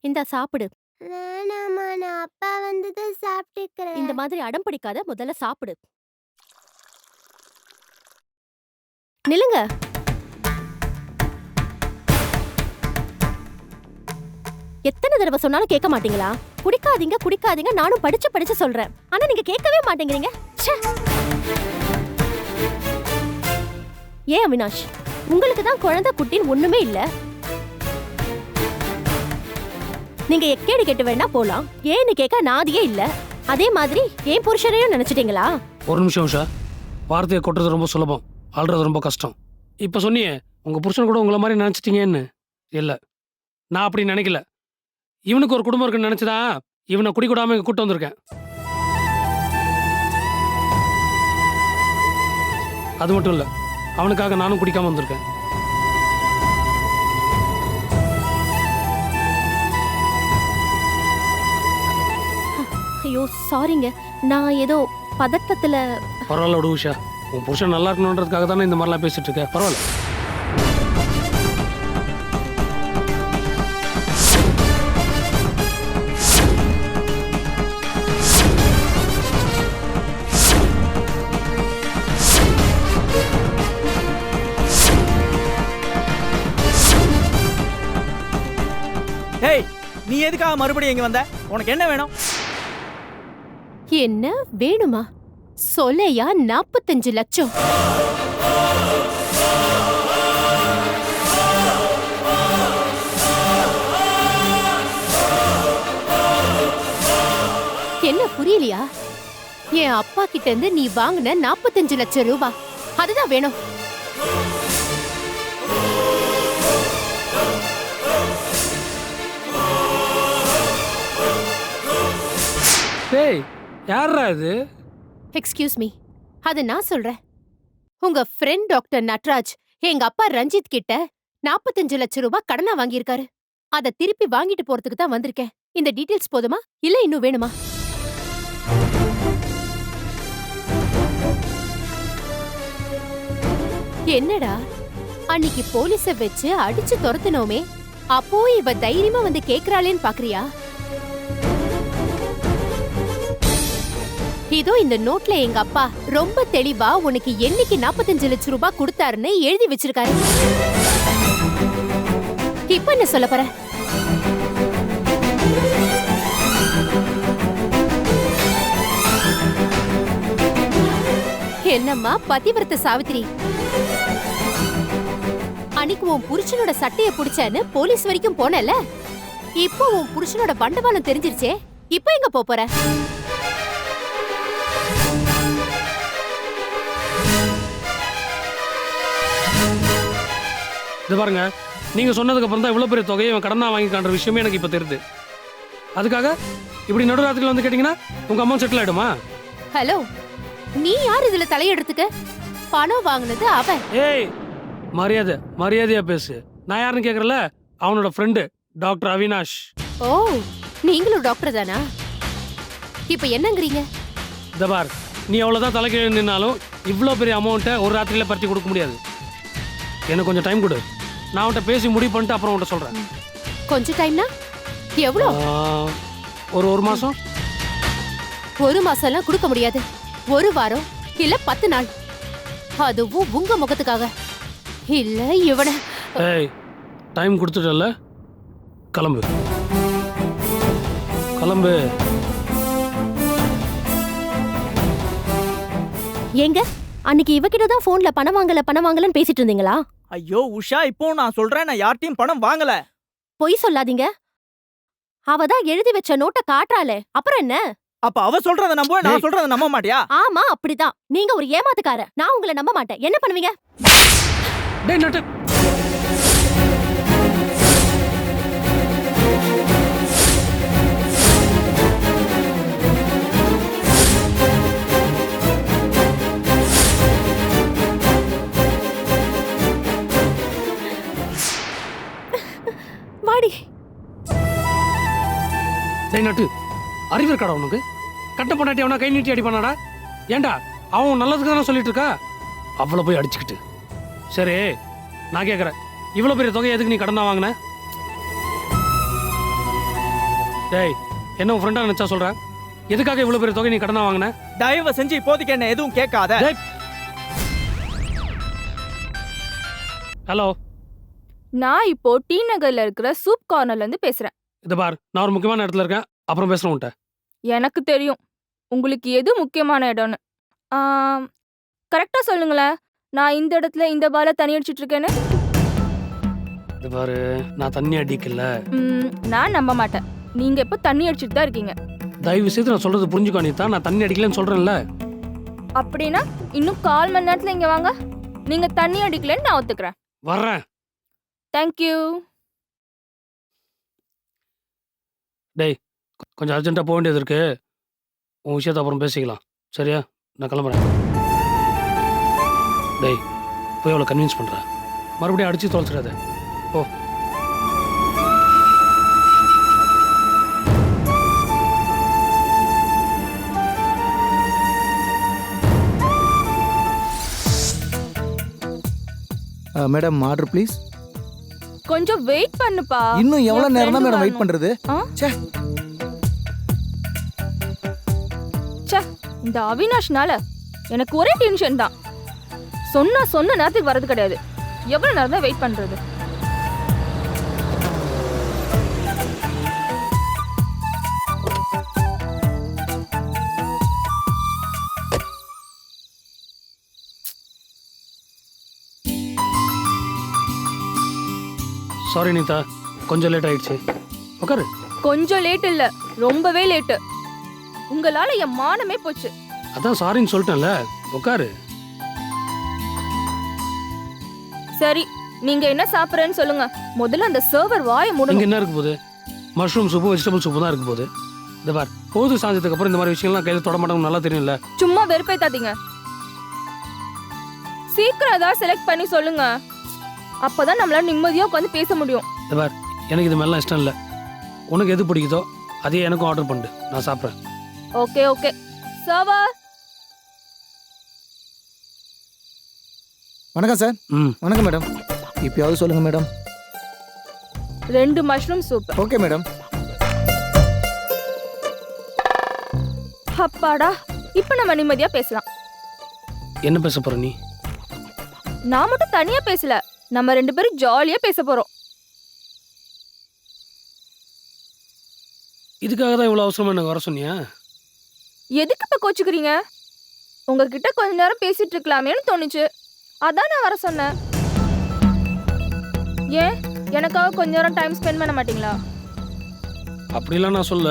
இந்தா சாப்பிடு. வேணாம்மா, நான் அப்பா வந்ததும் சாப்பிட்டுக்கிறேன். இந்த மாதிரி அடம் பிடிக்காத, முதல்ல சாப்பிடு. நில்லுங்க. எத்தனை தடவை சொன்னாலும் கேட்க மாட்டீங்களா? குடிக்காதீங்க குடிக்காதீங்க, நானும் படிச்சு படிச்சு சொல்றேன். ஆனா நீங்க கேட்கவே மாட்டேங்கிறீங்க. ச்சே. ஏன் அவினாஷ், உங்களுக்கு தான் குழந்தை குட்டின்னு ஒண்ணுமே இல்ல. நீங்க எக்கேடு கெட்டு வேணா போலாம், ஏன்னு கேட்க நாதியே இல்ல. அதே மாதிரி ஏன் புருஷனையும் நினைச்சிட்டீங்களா? ஒரு நிமிஷம் உஷா, வார்த்தையை கொட்டுறது ரொம்ப சுலபம், ஆள்றது ரொம்ப கஷ்டம். இப்ப சொன்னியே உங்க புருஷன் கூட உங்களை மாதிரி நினைச்சிட்டீங்கன்னு. இல்ல, நான் அப்படி நினைக்கல. இவனுக்கு ஒரு குடும்பம் இருக்குன்னு நினைச்சுதான் இவனை குடிக்கூடாம இங்க கூட்டு வந்திருக்கேன். அது மட்டும் இல்ல, அவனுக்காக நானும் குடிக்காம வந்திருக்கேன். ஐயோ சாரிங்க, நான் ஏதோ பதட்டத்துல. பரவாயில்ல விடு உஷா, உன் புருஷன் நல்லா இருக்கணுன்றதுக்காக தானே இந்த மாதிரிலாம் பேசிட்டு இருக்க. பரவாயில்ல. ஏய், நீ எதுக்காக மறுபடியும் இங்க வந்த? உனக்கு என்ன வேணும்? என்ன வேணுமா? சொல்லையா 45 லட்சம். என்ன புரியலையா? என் அப்பா கிட்ட இருந்து நீ வாங்கின 45 லட்சம் ரூபாய், அதுதான் வேணும். டேய், யாரா இது? எக்ஸ்கியூஸ் மீ, அது நான் சொல்றேன். உங்க ஃப்ரெண்ட் டாக்டர் நட்ராஜ் எங்க அப்பா ரஞ்சித் கிட்ட 45 லட்சம் ரூபாய் கடனா வாங்கியிருக்காரு. அத திருப்பி வாங்கிட்டு போறதுக்கு தான் வந்திருக்கேன். இந்த டீடைல்ஸ் போதுமா இல்ல இன்னும் வேணுமா? என்னடா, அன்னிக்கு போலீஸ வச்சு அடிச்சு துரத்துனோமே, அப்போ இவ தைரியமா வந்து கேக்குறாளேன்னு பாக்குறியா? இதோ இந்த நோட்ல எங்க அப்பா ரொம்ப தெளிவா உனக்கு என்னைக்கு 45 லட்சம் ரூபாய் கொடுத்தாருன்னு எழுதி வச்சிருக்காரு. இப்ப என்ன சொல்ல போற? என்னம்மா பதிவிரத சாவித்திரி, அன்னைக்கு உன் புருஷனோட சட்டைய புடிச்சேன்னு போலீஸ் வரைக்கும் போனல, இப்போ உன் புருஷனோட பண்டபாலம் தெரிஞ்சிருச்சே, இப்ப எங்க போற? இது பாருங்க, நீங்க சொன்னதுக்கு அப்புறம் தான் இவ்வளவு பெரிய தொகையை இவன் கடனா வாங்கிக்கான்ற விஷயமே எனக்கு இப்ப தெரியுது. அதுக்காக இப்படி நடுராத்திரில வந்து கேட்டீங்கன்னா உங்க அம்மா செட்டில் ஆயிடுமா? ஹலோ, நீ யார் இதுல தலையெடுத்துக்க? பணம் வாங்குனது அவன். ஏய், மரியாதையா பேசு. நான் யாருன்னு கேக்குறல, அவனோட ஃப்ரெண்டு டாக்டர் அவினாஷ். ஓ, நீங்களும் டாக்டர் தானா? இப்ப என்னங்கறீங்க? இந்த பார், நீ அவ்வளவுதான் தலைக்கீழ நின்னாலும் இவ்வளோ பெரிய அமௌண்ட்டை ஒரு ராத்திரியில பறிச்சு கொடுக்க முடியாது. எனக்கு கொஞ்சம் டைம் கொடு, நான் அவன்கிட்ட பேசி முடிவு பண்ணிட்டு அப்புறம் உன்கிட்ட சொல்றேன். கொஞ்சம் டைம்னா எவ்வளோ? ஒரு மாசம். ஒரு மாசம் எல்லாம் கொடுக்க முடியாது. ஒரு வாரம் இல்ல 10 நாள், அதுவும் உங்க முகத்துக்காக. இல்ல இவன. ஏய், டைம் கொடுத்துட்டல, கிளம்பு கிளம்பு. ஏங்க, அன்னைக்கு இவகிட்ட தான் போன்ல பணம் வாங்கலன்னு பேசிட்டு இருந்தீங்களா? ஐயோ உஷா, இப்போ நான் சொல்றேன், நான் யார்ட்டையும் பணம் வாங்கல. பொய் சொல்லாதீங்க. அவ தான் எழுதி வச்ச நோட்ட காட்டுறாளே, அப்புறம் என்ன? அப்ப அவ சொல்றத நம்புவ, நான் சொல்றத நம்ப மாட்டியா? ஆமா, அப்படிதான். நீங்க ஒரு ஏமாத்துக்கார. நான் உங்களை நம்ப மாட்டேன். என்ன பண்ணுவீங்க? டேய் நட்டு, வாடி. டேய் நட்டு, அறிவு இருக்காடா உனக்கு? கட்ட பொண்டாட்டி அவனா கை நீட்டி அடிப்பானாடா? ஏன்டா, அவன் நல்லதுக்கு தானே சொல்லிட்டு இருக்கா, அவ்வளோ போய் அடிச்சுக்கிட்டு. சரி, நான் கேட்குறேன், இவ்வளோ பெரிய தொகை எதுக்கு நீ கடனா வாங்கின? டேய் என்ன உன் ஃப்ரெண்டா நினைச்சா சொல்கிறேன்? எதுக்காக இவ்வளோ பெரிய தொகை நீ கடனா வாங்கின? தயவு செஞ்சு இப்போதைக்கு என்ன எதுவும் கேட்காத. டேய். ஹலோ, நான் இப்போ டி நகர்ல இருக்கிற சூப் கார்னர்ல இருந்து பேசுறேன். இது பார், நான் ஒரு முக்கியமான இடத்துல இருக்கேன், அப்புறம் பேசுகிறேன் உன்ட்ட. எனக்கு தெரியும் உங்களுக்கு எது முக்கியமான இடம்னு. கரெக்டா சொல்லுங்களேன், நான் இந்த இடத்துல இந்த பால தண்ணி அடிச்சிட்டு இருக்கேன்னு. இது பாரு, நான் தண்ணி அடிக்கல. நான் நம்ப மாட்டேன். நீங்க இப்போ தண்ணி அடிச்சிட்டு தான் இருக்கீங்க. தயவு செய்து நான் சொல்றது புரிஞ்சுக்கோ அனிதா, நான் தண்ணி அடிக்கலன்னு சொல்றேன்ல. அப்படின்னா இன்னும் 1/4 மணி நேரத்துல இங்க வாங்க. நீங்க தண்ணி அடிக்கலன்னு நான் ஒத்துக்கிறேன். வர்றேன். தேங்க்யூ. டேய், கொஞ்சம் அர்ஜென்ட்டாக போக வேண்டியது இருக்கு. உன் விஷயத்தை அப்புறம் பேசிக்கலாம், சரியா? நான் கிளம்புறேன். டேய், போய் அவளை கன்வின்ஸ் பண்ணுறேன். மறுபடியும் அடித்து தொலைச்சிடாத. ஓ, மேடம் ஆர்டர் ப்ளீஸ். கொஞ்சம் வெயிட் பண்ணுப்பா. இன்னும் எவ்வளவு என் நேரம் தான் friend மேடம் வெயிட் வரணும். பண்றது? ச்சே. இந்த அவினாஷ்னால எனக்கு ஒரே டென்ஷன் தான். சொன்ன நேரத்துக்கு வர்றது கிடையாது. எவ்வளவு நேரம் தான் வெயிட் பண்றது? சாரி அனிதா, கொஞ்சம் லேட் ஆயிடுச்சு. உட்காரு. கொஞ்சம் லேட் இல்ல, ரொம்பவே லேட்டு. உங்களால என் மானமே போச்சு. அதான் சாரின்னு சொல்லிட்டேன்ல, உட்காரு. சரி, நீங்க என்ன சாப்பிடுறேன்னு சொல்லுங்க. முதல்ல அந்த சர்வர் வாயை இங்கே மூடுங்க. என்ன இருக்கு போகுது? மஷ்ரூம் சூப்பு, வெஜிடபிள் சூப்பு தான் இருக்கு போகுது. இந்த பார், பொழுது சாஞ்சதுக்கு அப்புறம் இந்த மாதிரி விஷயம்லாம் கையில் தொட மாட்டோம்னு நல்லா தெரியும்ல. சும்மா வெறுப்பேத்தாதீங்க. சீக்கிரம் ஏதாவது செலக்ட் பண்ணி சொல்லுங்க. அப்பதான் நம்மளால நிம்மதியா உட்காந்து பேச முடியும். இந்த பார், எனக்கு இது மேலாம் இஷ்டம் இல்லை. உனக்கு எது பிடிக்குதோ அதே எனக்கும் ஆர்டர் பண்ணு, நான் சாப்பிட்றேன். Okay okay. சர்வர். வணக்கம் சார். ம், வணக்கம் மேடம். இப்பயாவது சொல்லுங்க madam. 2 mushroom soup. Okay madam. அப்பாடா, இப்ப நம்ம நிம்மதியா பேசலாம். என்ன பேச போற நீ? நான் மட்டும் தனியா பேசல, நம்ம 2 பேரும் ஜாலியா பேச போறோம். இதுக்காக தான் இவ்வளோ அவசரமா எனக்கு வர சொன்னியா? எதுக்கு இப்ப கோச்சுக்கிறீங்க? உங்ககிட்ட கொஞ்ச நேரம் பேசிட்டு இருக்கலாமேன்னு தோணுச்சு, அதான் நான் வர சொன்னேன். ஏன் எனக்காக கொஞ்ச நேரம் டைம் ஸ்பெண்ட் பண்ண மாட்டீங்களா? அப்படிலாம் நான் சொல்ல.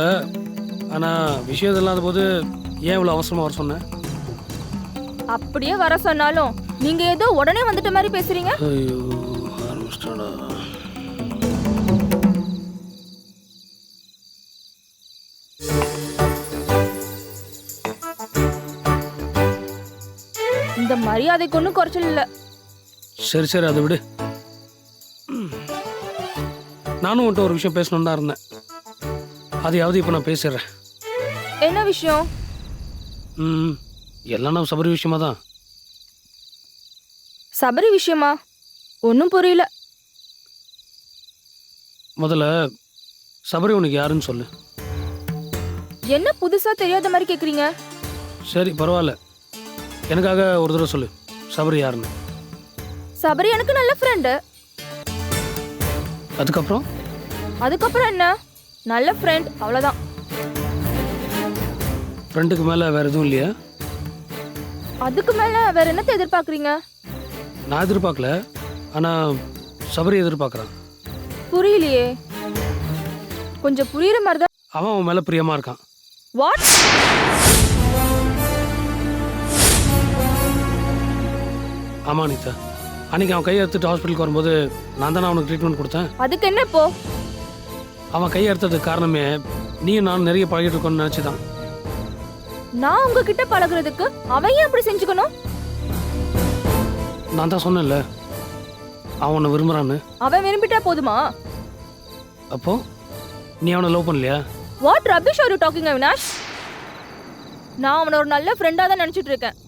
ஆனால் விஷயம் இல்லாத போது ஏன் இவ்வளோ அவசரமாக வர சொன்னேன்? அப்படியே வர சொன்னாலும் நீங்க ஏதோ உடனே வந்துட்ட மாதிரி பேசுறீங்க. ஐயோ, ஆரம்பிச்சிட்டாடா. இந்த மரியாதைக்கு ஒன்றும் குறைச்சல் இல்ல. சரி சரி, அதை விடு. நானும் உன்கிட்ட ஒரு விஷயம் பேசணும்னு தான் இருந்தேன். அதையாவது இப்போ நான் பேசிடுறேன். என்ன விஷயம்? எல்லாம் நம்ம சபரி விஷயமா தான். சபரி விஷயமா? ஒன்றும் புரியல. முதல்ல சபரி உனக்கு யாருன்னு சொல்லு. என்ன புதுசா தெரியாத மாதிரி கேக்குறீங்க? சரி பரவாயில்ல, எனக்காக ஒரு தடவை சொல்லு, சபரி யாருன்னு. சபரி எனக்கு நல்ல ஃப்ரெண்டு. அதுக்கப்புறம் என்ன? நல்ல ஃப்ரெண்ட், அவ்வளவுதான். ஃப்ரெண்டுக்கு மேலே வேற எதுவும் இல்லையா? அதுக்கு மேல வேற என்னத்தை எதிர்பார்க்குறீங்க? நான் எதிர்பார்க்கல, ஆனால் சபரி எதிர்பார்க்குறான். புரியலையே. கொஞ்சம் புரியுற மாதிரி தான். அவன் அவன் மேலே பிரியமாக இருக்கான். வாட்? ஆமா அனிதா, அன்னைக்கு அவன் கையை எடுத்துட்டு ஹாஸ்பிட்டலுக்கு வரும்போது நான் தானே அவனுக்கு ட்ரீட்மெண்ட் கொடுத்தேன். அதுக்கு என்ன இப்போ? அவன் கையை எடுத்ததுக்கு காரணமே நீயும் நானும் நிறைய பழகிட்டு இருக்கோன்னு நினச்சிதான். நான் உங்ககிட்ட பழகுறதுக்கு அவன் ஏன் அப்படி செஞ்சுக்கணும்? நான் தான் சொன்னேன்ல, அவன் உன்னை விரும்புகிறான்னு. அவன் விரும்பிட்டா போதுமா? அப்போ நீ அவனை லவ் பண்ணலையா? What rubbish are you talking Avinash? நான் அவனை ஒரு நல்ல ஃப்ரெண்டா தான் நினைச்சிட்டு இருக்கேன்.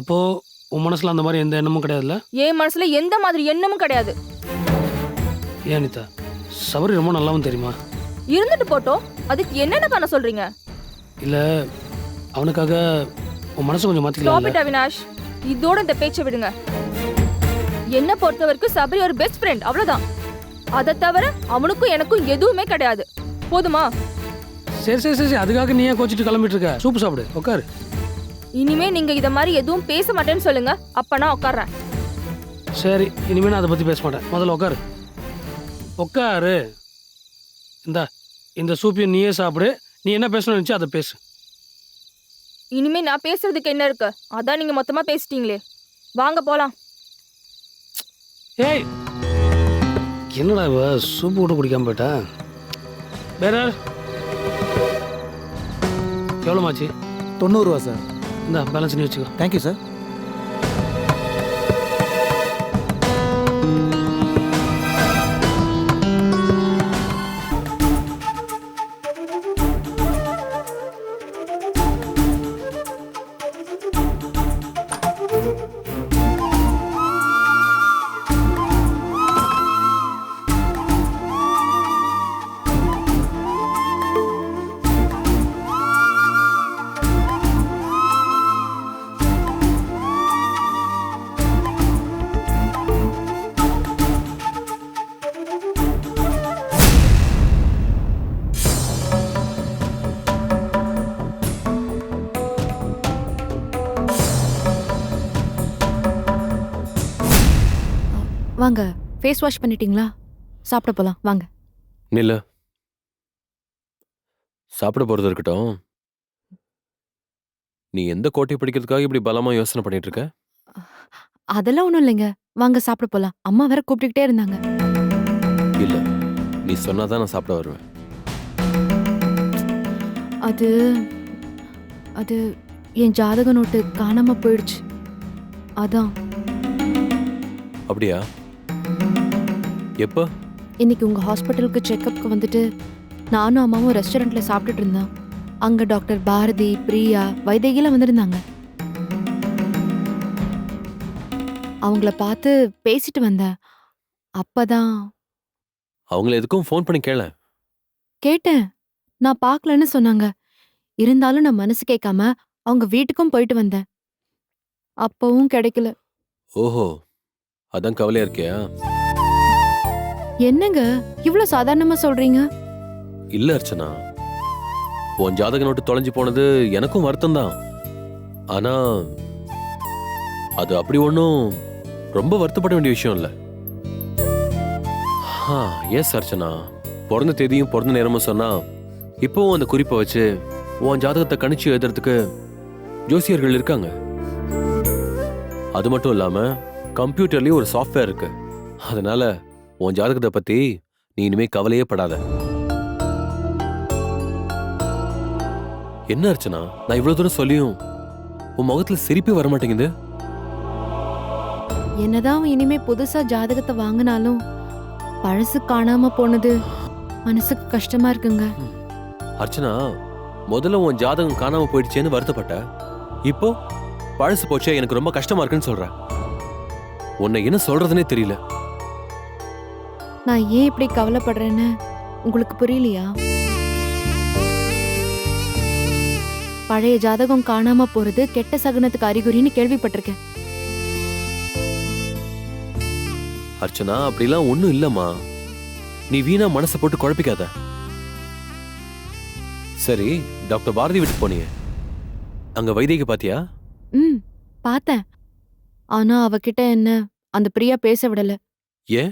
அப்போது உன் மனசில் அந்த மாதிரி எந்த எண்ணமும் கிடையாதுல்ல? என் மனசுல எந்த மாதிரி எண்ணமும் கிடையாது. ஏன் அனிதா, சபரி ரொம்ப நல்லாவும் தெரியுமா? இருந்துட்டு போட்டோம், அதுக்கு என்னென்ன பண்ண சொல்றீங்க? இல்லை அவனுக்காக உன் மனசு கொஞ்சம் Stop மாற்றிக்கலாம் it, அவினாஷ். இதோட இந்த பேச்சை விடுங்க. என்ன பொறுத்த வரைக்கும் சபரி ஒரு பெஸ்ட் ஃப்ரெண்ட், அவ்வளவுதான். அதை தவிர அவனுக்கும் எனக்கும் எதுவுமே கிடையாது. போதுமா? சரி சரி சரி அதுக்காக நீ ஏன் கோச்சிட்டு கிளம்பிட்டு இருக்க? சூப்பு சாப்பிடு, உட்காரு. இனிமே நீங்க இத மாதிரி எதுவும் பேச மாட்டேன்னு சொல்லுங்க, அப்ப நான் உட்கார்றேன். சரி இனிமேல் நான் அதை பற்றி பேச மாட்டேன். முதல்ல உட்காரு உட்காரு. இந்த சூப்பையும் நீயே சாப்பிடு. நீ என்ன பேசணும்னு நினச்சி அதை பேசு. இனிமே நான் பேசுறதுக்கு என்ன இருக்கு? அதான் நீங்க மொத்தமா பேசிட்டீங்களே. வாங்க போலாம். ஏய் என்னடா இவ சூப்பு கூட குடிக்காம போயிட்டா? வேற எவ்வளோமாச்சு? 90 ரூபா சார். இந்த பேலன்ஸ் நீ வச்சுக்கோ. Thank you sir. வாங்க, ஃபேஸ் வாஷ் பண்ணிட்டீங்களா? சாப்பிட போலாம் வாங்க. நில்ல. சாப்பிட போறது இருக்கட்டும். நீ எந்த கோட்டை பிடிக்கிறதுக்காக இப்படி பலமா யோசனை பண்ணிட்டு இருக்க? அதெல்லாம் ஒண்ணும் இல்லைங்க, வாங்க சாப்பிட போலாம். அம்மா வேற கூப்பிட்டுக்கிட்டே இருந்தாங்க. இல்ல, நீ சொன்னாதான் நான் சாப்பிட வருவேன். அது அது என் ஜாதக நோட்டு காணாம போயிடுச்சு, அதான். அப்படியா? எப்போ? இன்னைக்கு உங்க ஹாஸ்பிட்டலுக்கு செக்கப்புக்கு வந்துட்டு நானும் அம்மாவும் ரெஸ்டாரண்ட்ல சாப்பிட்டுட்டு இருந்தோம். அங்க டாக்டர் பாரதி, பிரியா, வைதேகிலாம் வந்திருந்தாங்க. அவங்கள பார்த்து பேசிட்டு வந்தேன். அப்பதான் அவங்கள எதுக்கும் ஃபோன் பண்ணி கேள. கேட்டேன். நான் பார்க்கலன்னு சொன்னாங்க. இருந்தாலும் நான் மனசு கேட்காம அவங்க வீட்டுக்கும் போயிட்டு வந்தேன். அப்பவும் கிடைக்கல. ஓஹோ, அதான் கவலையா இருக்கியா? என்னங்க இவ்ளோ சாதாரணமா சொல்றீங்க? இல்ல அர்ச்சனா, உன் ஜாதக நோட்டு தொலைஞ்சு போனது எனக்கும் வருத்தம் தான். ஆனா அது அப்படி ஒன்றும் ரொம்ப வருத்தப்பட வேண்டிய விஷயம் இல்ல. எஸ் அர்ச்சனா, பிறந்த தேதியும் பிறந்த நேரமும் சொன்னா இப்போவும் அந்த குறிப்பை வச்சு உன் ஜாதகத்தை கணிச்சு எழுதுறதுக்கு ஜோசியர்கள் இருக்காங்க. அது மட்டும் இல்லாம கம்ப்யூட்டர்லயும் ஒரு சாஃப்ட்வேர் இருக்கு. அதனால உன் ஜாதகத்தை பத்தி நீ இனிமே கவலையே படாத. என்ன அர்ச்சனா, நான் இவ்வளவு தூரம் சொல்லியும் உன் முகத்துல சிரிப்பே வரமாட்டேங்குது. என்னதான் இனிமே புதுசா ஜாதகத்தை வாங்கினாலும் பழசு காணாம போனது மனசுக்கு கஷ்டமா இருக்குங்க. அர்ச்சனா, முதல்ல உன் ஜாதகம் காணாம போயிடுச்சேன்னு வருத்தப்பட்ட. இப்போ பழசு போச்சே எனக்கு ரொம்ப கஷ்டமா இருக்குன்னு சொல்ற. உன்னை என்ன சொல்றதுன்னே தெரியல. நான் ஏன் இப்படி கவலைப்படுறேன்னு உங்களுக்கு புரியலையா? பழைய ஜாதகம் காணாம போறது கெட்ட சகுனத்துக்கு அறிகுறின்னு கேள்விப்பட்டிருக்கேன். அர்ச்சனா, அப்படிலாம் ஒண்ணும் இல்லம்மா. நீ வீணா மனசை போட்டு குழப்பிக்காத. சரி, டாக்டர் பாரதி வீட்டுக்கு போனியே, அங்க வைத்தியக்கு பாத்தியா? பார்த்தேன். ஆனா அவகிட்ட என்ன அந்த பிரியா பேச விடல. ஏன்?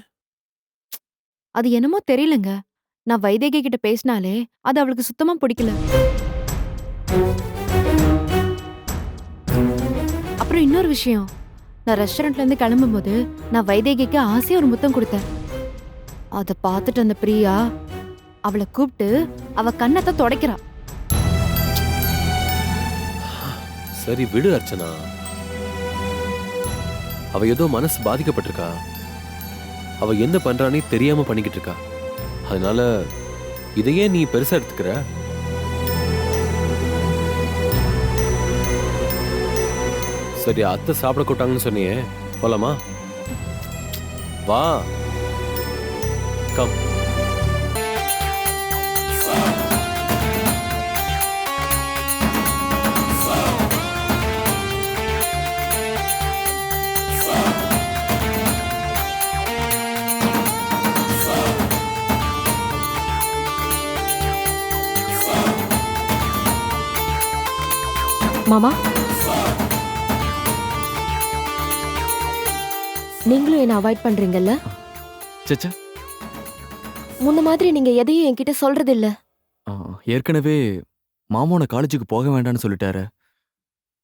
அது என்னமோ தெரியலங்க. நான் வைதேகி கிட்ட பேசினாலே அது அவளுக்கு சுத்தமா பிடிக்கல. அப்புறம் இன்னொரு விஷயம், நான் ரெஸ்டாரண்ட்ல இருந்து கிளம்பும்போது நான் வைதேகிக்கு ஆசையா ஒரு முத்தம் கொடுத்தேன். அத பார்த்துட்டு அந்த பிரியா அவளை கூப்பிட்டு அவ கண்ணத்தை துடைக்கிறா. சரி விடு அர்ச்சனா, அவ ஏதோ மனசு பாதிக்கப்பட்டிருக்கா. அவ என்ன பண்றானே தெரியாம பண்ணிக்கிட்டு இருக்கா. அதனால இதையே நீ பெருசா எடுத்துக்கிற. சரி, அத்தை சாப்பிட கூட்டாங்கன்னு சொன்னியே, போலாமா? வா, கம். மாமா, நீங்களும் என்ன அவாய்ட் பண்றீங்கல்ல? சச்சா, முன்ன மாதிரி நீங்க எதையும் என்கிட்ட சொல்றது இல்ல. ஏற்கனவே மாமோன காலேஜுக்கு போக வேண்டாம்னு சொல்லிட்டாரு.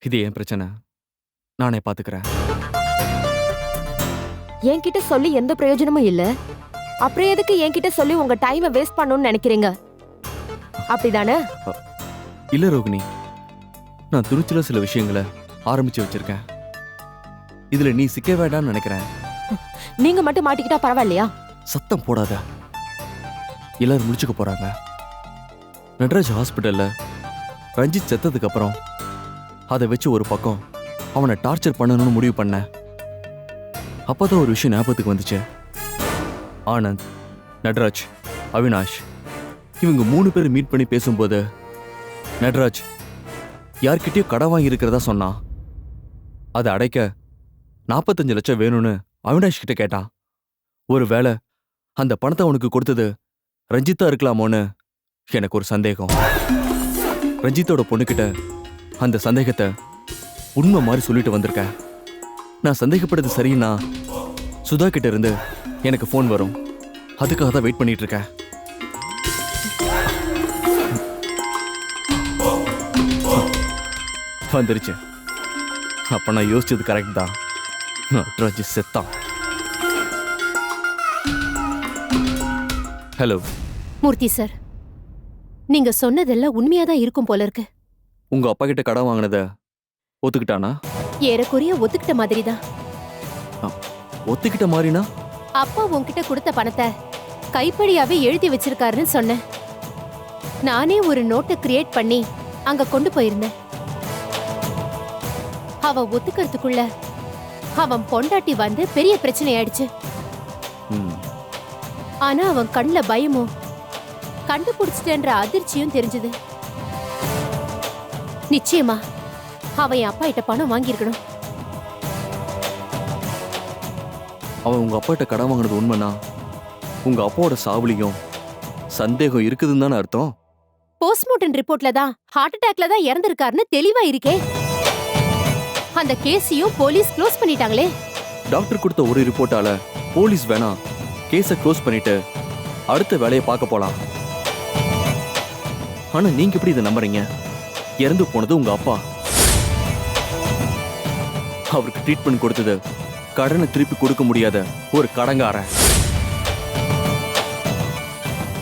இது ஏன் பிரச்சனை, நானே பாத்துக்கிறேன். என்கிட்ட சொல்லி எந்த பிரயோஜனமும் இல்ல. அப்புறம் எதுக்கு என்கிட்ட சொல்லி உங்க டைமை வேஸ்ட் பண்ணணும்னு நினைக்கிறீங்க? அப்படிதானே? இல்ல ரோகிணி, நான் துணிச்சல சில விஷயங்களை ஆரம்பிச்சு வச்சிருக்கேன். இதுல நீ சிக்க வேண்டாம்னு நினைக்கிறேன். நீங்க மட்டும் மாட்டிக்கிட்டா பரவாயில்லையா? சத்தம் போடாத, எல்லாரும் முடிச்சுக்க போறாங்க. நடராஜ் ஹாஸ்பிட்டல்ல ரஞ்சித் செத்ததுக்கு அப்புறம் அதை வச்சு ஒரு பக்கம் அவனை டார்ச்சர் பண்ணணும்னு முடிவு பண்ணேன். அப்பதான் ஒரு விஷயம் ஞாபகத்துக்கு வந்துச்சு. ஆனந்த், நடராஜ், அவினாஷ் இவங்க 3 பேர் மீட் பண்ணி பேசும்போது நடராஜ் யார்கிட்டயும் கடன் வாங்கி இருக்கிறதா சொன்னான். அதை அடைக்க 45 லட்சம் வேணும்னு அவினாஷ் கிட்ட கேட்டான். ஒருவேளை அந்த பணத்தை அவனுக்கு கொடுத்தது ரஞ்சித்தா இருக்கலாமோன்னு எனக்கு ஒரு சந்தேகம். ரஞ்சித்தோட பொண்ணுகிட்ட அந்த சந்தேகத்தை உண்மை மாதிரி சொல்லிட்டு வந்திருக்கேன். நான் சந்தேகப்படுறது சரின்னா சுதா கிட்ட இருந்து எனக்கு ஃபோன் வரும். அதுக்காக தான் வெயிட் பண்ணிட்டு இருக்கேன். வந்துருச்சு. அப்ப நான் யோசிச்சது கரெக்ட் தான். நடராஜ் செத்தான். ஹலோ மூர்த்தி சார், நீங்க சொன்னதெல்லாம் உண்மையாதான் இருக்கும் போல இருக்கு. உங்க அப்பா கிட்ட கடன் வாங்கினத ஒத்துக்கிட்டானா? ஏறக்குறைய ஒத்துக்கிட்ட மாதிரிதான். ஒத்துக்கிட்ட மாதிரினா? அப்பா உன்கிட்ட கொடுத்த பணத்தை கைப்படியாவே எழுதி வச்சிருக்காருன்னு சொன்னேன். நானே ஒரு நோட்டை கிரியேட் பண்ணி அங்க கொண்டு போயிருந்தேன். அவன் ஒத்துக்கிறதுக்குள்ள அவன் பொண்டாட்டி வந்து பெரிய பிரச்சனை ஆயிடுச்சு. ஆனா அவன் கண்ணுல பயமும் கண்டுபிடிச்சிட்டேன்ற அதிர்ச்சியும் தெரிஞ்சது. நிச்சயமா அவன் என் அப்பா கிட்ட பணம் வாங்கியிருக்கணும். அவன் உங்க அப்பா கிட்ட கடன் வாங்கினது உண்மைனா உங்க அப்பாவோட சாவுலியும் சந்தேகம் இருக்குதுன்னு தானே அர்த்தம்? போஸ்ட்மார்ட்டம் ரிப்போர்ட்ல தான் ஹார்ட் அட்டாக்ல தான் இறந்திருக்காருன்னு தெளிவா இருக்கே. அந்த கேஸையும் போலீஸ் க்ளோஸ் பண்ணிட்டாங்களே. டாக்டர் கொடுத்த ஒரு ரிப்போர்ட்டால போலீஸ் வேணா கேஸை க்ளோஸ் பண்ணிட்டு அடுத்த வேலையை பார்க்க போலாம். ஆனா நீங்க எப்படி இதை நம்புறீங்க? இறந்து போனது உங்க அப்பா. அவருக்கு ட்ரீட்மெண்ட் கொடுத்தது கடனை திருப்பி கொடுக்க முடியாத ஒரு கடங்காரன்.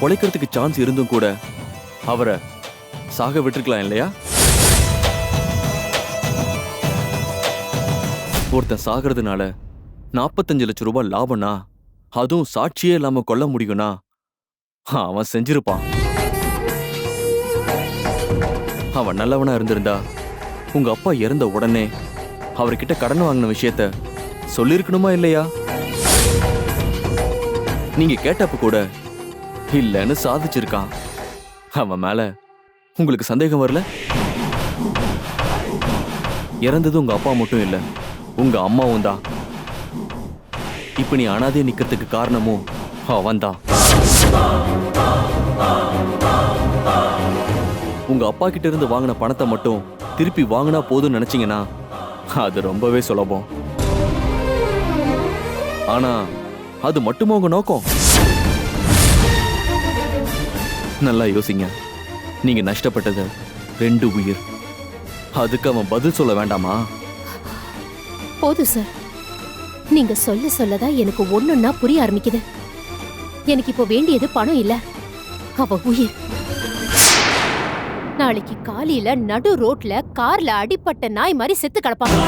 உழைக்கிறதுக்கு சான்ஸ் இருந்தும் கூட அவரை சாக விட்டுருக்கலாம் இல்லையா? ஒருத்தன் சாகிறதுனால 45 லட்சம் ரூபாய் லாபம்னா, அதுவும் சாட்சியே இல்லாம கொல்ல முடியும்னா அவன் செஞ்சிருப்பான். அவன் நல்லவனா இருந்திருந்தா உங்க அப்பா இறந்த உடனே அவர்கிட்ட கடன் வாங்கின விஷயத்த சொல்லிருக்கணுமா இல்லையா? நீங்க கேட்டப்ப கூட இல்லைன்னு சாதிச்சிருக்கான். அவன் மேல உங்களுக்கு சந்தேகம் வரல? இறந்தது உங்க அப்பா மட்டும் இல்ல, உங்க அம்மாவும் தான். இப்ப நீ அனாதையா நிக்கிறதுக்கு காரணமும் அவன் தான். உங்க அப்பா கிட்ட இருந்து வாங்கின பணத்தை மட்டும் திருப்பி வாங்கினா போதும்னு நினைச்சீங்கன்னா அது ரொம்பவே சுலபம். ஆனா அது மட்டுமா உங்க நோக்கம்? நல்லா யோசிங்க. நீங்க நஷ்டப்பட்டது 2 உயிர். அதுக்கு அவன் பதில் சொல்ல வேண்டாமா? போதும் சார், நீங்க சொல்ல சொல்லதான் எனக்கு ஒண்ணுன்னா புரிய ஆரம்பிக்குது. எனக்கு இப்போ வேண்டியது பணம் இல்ல, அவ உயிர். நாளைக்கு காலையில நடு ரோட்ல கார்ல அடிப்பட்ட நாய் மாதிரி செத்து கிடப்பாங்க.